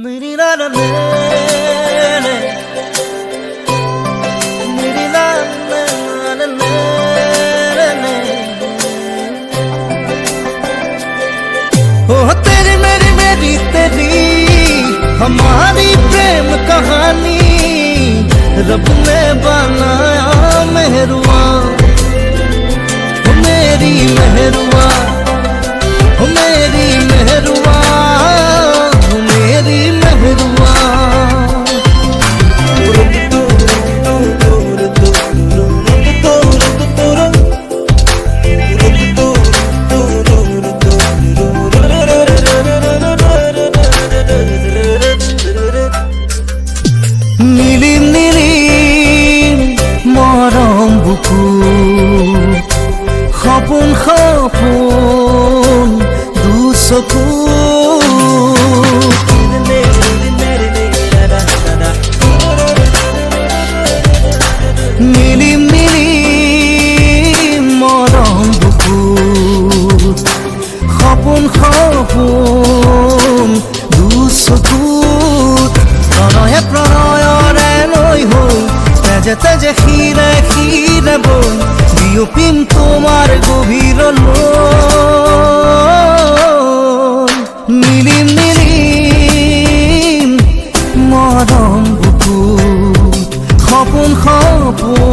मेरी लाला ने मेरी लाला ने ओ तेरी मेरी मेरी तेरी हमारी प्रेम कहानी रब ने बनाया मेहरुआ मेरी मेहरुआ मेरी मेहरुआ मेरी मेहरुआ नीली नीली मरम बुकु खापुन खापुन दुसकु नीली नीली मरम बुकु खापुन खापुन दुसकु प्रणय प्रणयरे লৈ হৈ তেজে তেজে খিৰে খিৰে বৈ বিয়পিম তোমার গভীরলৈ নীলিম নীলিম মরম বুকুত সপোন সপোন